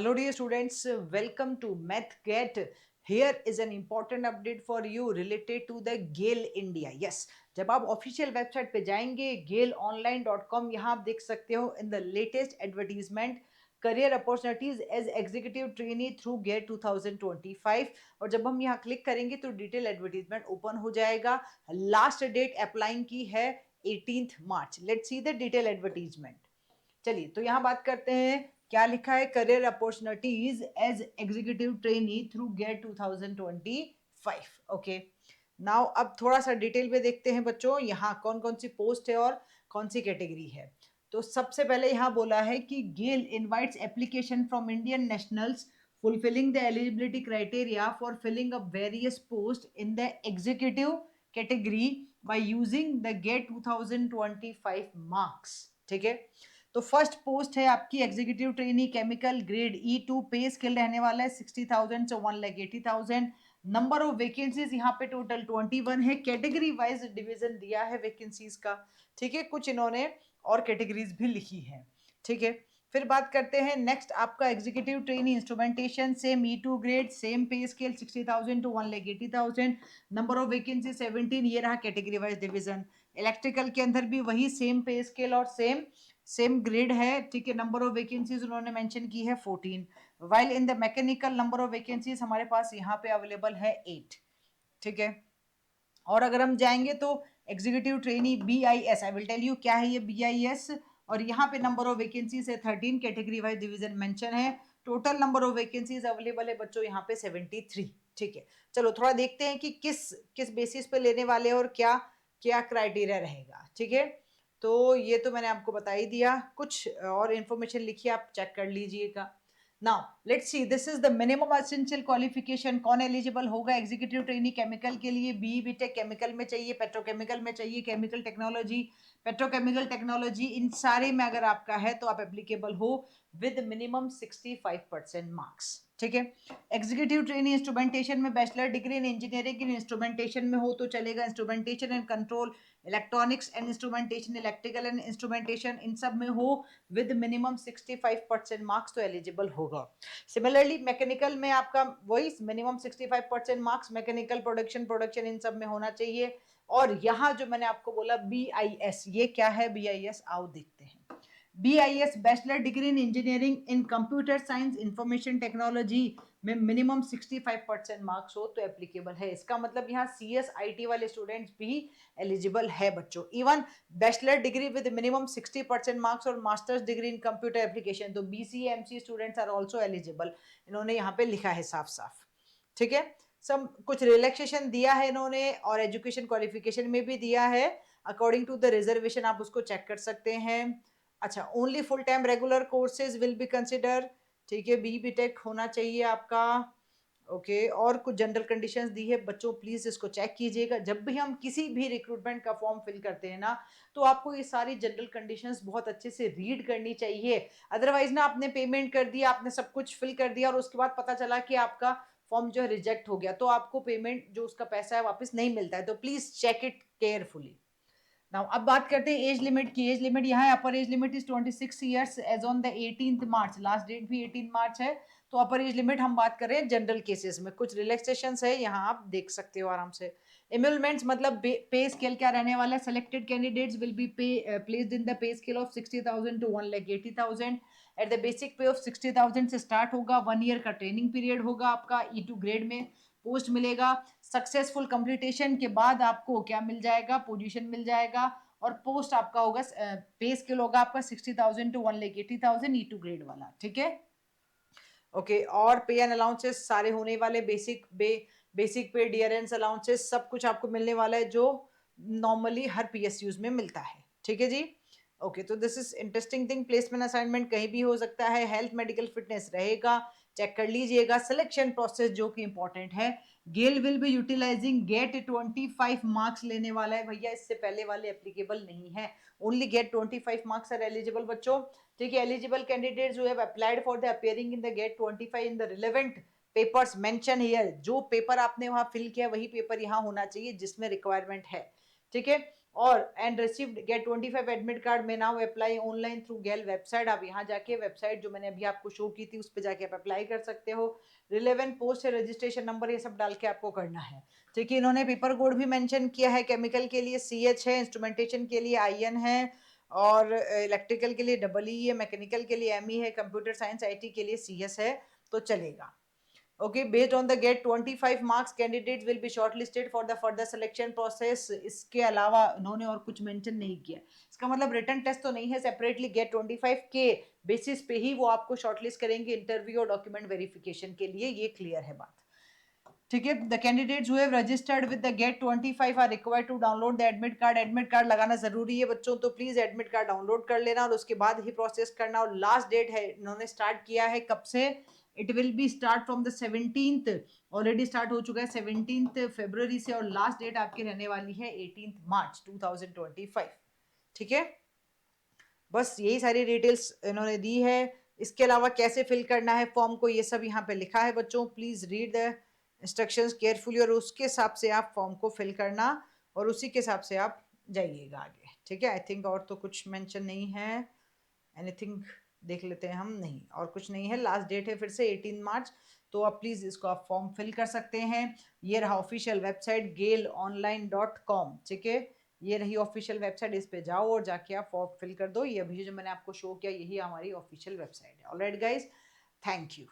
Hello dear students, welcome to MathGet. Here is an important update for you related to the GAIL India. Yes, जब आप official website पे जाएंगे gailonline.com, यहाँ आप देख सकते हो in the latest advertisement career opportunities as executive trainee through GATE 2025। और जब हम यहाँ क्लिक करेंगे तो डिटेल एडवर्टीजमेंट ओपन हो जाएगा। लास्ट डेट अप्लाइंग की है 18 March. Let's see the detail advertisement. चलिए तो यहाँ बात करते हैं क्या लिखा है। Career opportunities as executive trainee through GATE 2025। Okay, now अब थोड़ा सा डिटेल में देखते हैं बच्चों, यहाँ कौन कौन सी पोस्ट है और कौन सी कैटेगरी है। तो सबसे पहले यहाँ बोला है कि GAIL invites application from Indian nationals fulfilling the eligibility criteria for filling up various posts in the executive category by using the GATE 2025 marks। ठीक है, तो फर्स्ट पोस्ट है आपकी executive trainee chemical grade E2, पे स्केल रहने वाला है 60,000 से 1,80,000। नंबर ऑफ वैकेंसीज यहाँ पे टोटल 21 है। कैटेगरी वाइज डिवीजन दिया है वैकेंसीज का। ठीक है, कुछ इन्होंने और कैटेगरीज भी लिखी है। ठीक है, फिर बात करते हैं नेक्स्ट आपका executive trainee instrumentation same E2 ग्रेड, same pay scale 60,000 to 1,80,000। Number of vacancy 17। ये रहा कैटेगरी वाइज डिवीजन। इलेक्ट्रिकल के अंदर भी वही सेम पे स्केल और सेम ग्रेड है। ठीक है, नंबर ऑफ वैकेंसीज उन्होंने मेंशन की है 14। While in the mechanical number of vacancies हमारे पास यहाँ पे अवेलेबल है 8। ठीक है, और अगर हम जाएंगे तो executive trainee BIS, I will tell you क्या है ये BIS। और यहाँ पे नंबर ऑफ वैकेंसीज है 13। कैटेगरी वाइज डिवीजन मेंशन है। Total number of vacancies available है बच्चों यहाँ पे 73। ठीक है, चलो थोड़ा देखते हैं कि किस किस बेसिस पे लेने वाले और क्या क्या क्राइटेरिया रहेगा। ठीक है, तो ये तो मैंने आपको बता ही दिया। कुछ और इन्फॉर्मेशन लिखिए, आप चेक कर लीजिएगा। Now let's see, this is the minimum essential qualification. कौन एलिजिबल होगा एग्जीक्यूटिव ट्रेनी केमिकल के लिए? BE-BTech केमिकल में चाहिए, पेट्रोकेमिकल में चाहिए, केमिकल टेक्नोलॉजी, पेट्रोकेमिकल टेक्नोलॉजी, इन सारे में अगर आपका है तो आप एप्लीकेबल हो विद मिनिमम 65% मार्क्स। ठीक है, एग्जीक्यूटिव ट्रेनी इंस्ट्रूमेंटेशन में bachelor degree in engineering in instrumentation में हो तो चलेगा। Instrumentation and control, electronics and instrumentation, electrical and instrumentation, इन सब में हो विद मिनिमम 65% मार्क्स तो एलिजिबल होगा। सिमिलरली मैकेनिकल में आपका वही मिनिमम 65% मार्क्स, मैकेनिकल प्रोडक्शन इन सब में होना चाहिए। और यहाँ जो मैंने आपको बोला BIS, ये क्या है BIS, आओ देखते हैं। BIS bachelor degree in engineering in computer science information technology में मिनिमम 65% मार्क्स हो तो एप्लीकेबल है। इसका मतलब यहाँ CSIT वाले स्टूडेंट्स भी एलिजिबल है बच्चों। Even bachelor degree with minimum 60% marks और masters degree in computer application, तो BCA-MC students are also eligible. इन्होंने यहाँ पे लिखा है साफ साफ। ठीक है, सब कुछ रिलैक्सेशन दिया है इन्होंने और एजुकेशन क्वालिफिकेशन में भी दिया है अकॉर्डिंग टू द रिजर्वेशन, आप उसको चेक कर सकते हैं। अच्छा, only full time regular courses will be consider. ठीक है, BE-BTech होना चाहिए आपका। ओके, और कुछ जनरल कंडीशंस दी है बच्चों, प्लीज इसको चेक कीजिएगा। जब भी हम किसी भी रिक्रूटमेंट का फॉर्म फिल करते हैं ना, तो आपको ये सारी जनरल कंडीशंस बहुत अच्छे से रीड करनी चाहिए। अदरवाइज ना आपने पेमेंट कर दिया, आपने सब कुछ फिल कर दिया और उसके बाद पता चला कि आपका फॉर्म जो है रिजेक्ट हो गया, तो आपको पेमेंट जो उसका पैसा है वापस नहीं मिलता है। तो please check it carefully. Now अब बात करते हैं एज लिमिट की। एज लिमिट यहाँ है, upper age limit is 26 years age on the 18 March. Last date भी 18 मार्च है। तो अपर एज लिमिट हम बात कर रहे हैं जनरल केसेस में। कुछ रिलैक्सेशन है यहाँ आप देख सकते हो आराम से। एम्यूलमेंट्स मतलब पे स्केल क्या रहने वाला है। Selected candidates will be placed in the pay scale of 60,000 to 1,80,000 at the basic pay of 60,000 से स्टार्ट होगा। 1 ईयर का ट्रेनिंग पीरियड होगा आपका। E2 ग्रेड में पोस्ट मिलेगा। सक्सेसफुल कंप्लीटेशन के बाद आपको क्या मिल जाएगा, पोजीशन मिल जाएगा। और पोस्ट आपका होगा, पे स्केल होगा आपका 60,000 टू 1,80,000 E2 ग्रेड वाला। ठीक है, ओके, और पे एंड अलाउंसेस सारे होने वाले। बेसिक पे, डियरेंस अलाउंसेस सब कुछ आपको मिलने वाला है जो नॉर्मली हर PSUs में मिलता है। ठीक है जी, ओके, तो this is interesting thing. Placement assignment कहीं भी हो सकता है। हेल्थ मेडिकल फिटनेस रहेगा, चेक कर लीजिएगा। सिलेक्शन प्रोसेस जो कि इंपॉर्टेंट है, GAIL will be utilizing GATE 25 marks लेने वाला है भैया, इससे पहले वाले एप्लीकेबल नहीं है। Only GATE 25 marks are eligible बच्चों। ठीक है, eligible candidates who have applied for the appearing in the GATE 25 in the relevant papers mention here. जो पेपर आपने वहां फिल किया वही पेपर यहाँ होना चाहिए जिसमें रिक्वायरमेंट है। ठीक है, और and received GATE 25 admit card में now apply online through GAIL website. आप यहाँ जाके वेबसाइट जो मैंने अभी आपको शो की थी उस पर जाके आप अप्लाई कर सकते हो। रिलेवेंट पोस्ट है, रजिस्ट्रेशन नंबर, ये सब डाल के आपको करना है। ठीक है, इन्होंने पेपर कोड भी मेंशन किया है। केमिकल के लिए CH है, इंस्ट्रूमेंटेशन के लिए IN है, और इलेक्ट्रिकल के लिए EE है, मैकेनिकल के लिए ME है, कंप्यूटर साइंस IT के लिए CS है, तो चलेगा। Okay, based on the get 25 marks, candidates will be shortlisted for the further selection process। इसके अलावा उन्होंने और कुछ मेंशन नहीं किया। इसका मतलब रिटन टेस्ट तो नहीं है, सेपरेटली गेट 25 के बेसिस पे ही वो आपको शॉर्टलिस्ट करेंगे इंटरव्यू और डॉक्यूमेंट वेरिफिकेशन के लिए, ये क्लियर है बात। ठीक है, the candidates who have registered with the GATE 25 are required to download the admit card. Admit card लगाना जरूरी है बच्चों, तो प्लीज एडमिट कार्ड डाउनलोड कर लेना और उसके बाद ही प्रोसेस करना। और लास्ट डेट है, इन्होंने स्टार्ट किया है कब से, it will be start from the 17th, already start हो चुका है 17th फरवरी से, और लास्ट डेट आपकी रहने वाली है 18th मार्च 2025। ठीक है, बस यही सारी डिटेल्स इन्होंने दी है। इसके अलावा कैसे फिल करना है फॉर्म को, ये सब यहाँ पे लिखा है बच्चों, please read the instructions carefully, और उसके हिसाब से आप फॉर्म को फिल करना और उसी के हिसाब से आप जाइएगा आगे। ठीक है, आई थिंक और तो कुछ मेंशन नहीं है, एनीथिंग देख लेते हैं हम, नहीं और कुछ नहीं है। लास्ट डेट है फिर से 18 मार्च, तो आप प्लीज इसको आप फॉर्म फिल कर सकते हैं। ये रहा ऑफिशियल वेबसाइट GALEonline.com। ठीक है, ये रही ऑफिशियल वेबसाइट, इस पे जाओ और जाके आप फॉर्म फिल कर दो। ये अभी जो मैंने आपको शो किया यही हमारी ऑफिशियल वेबसाइट है। Alright guys, thank you.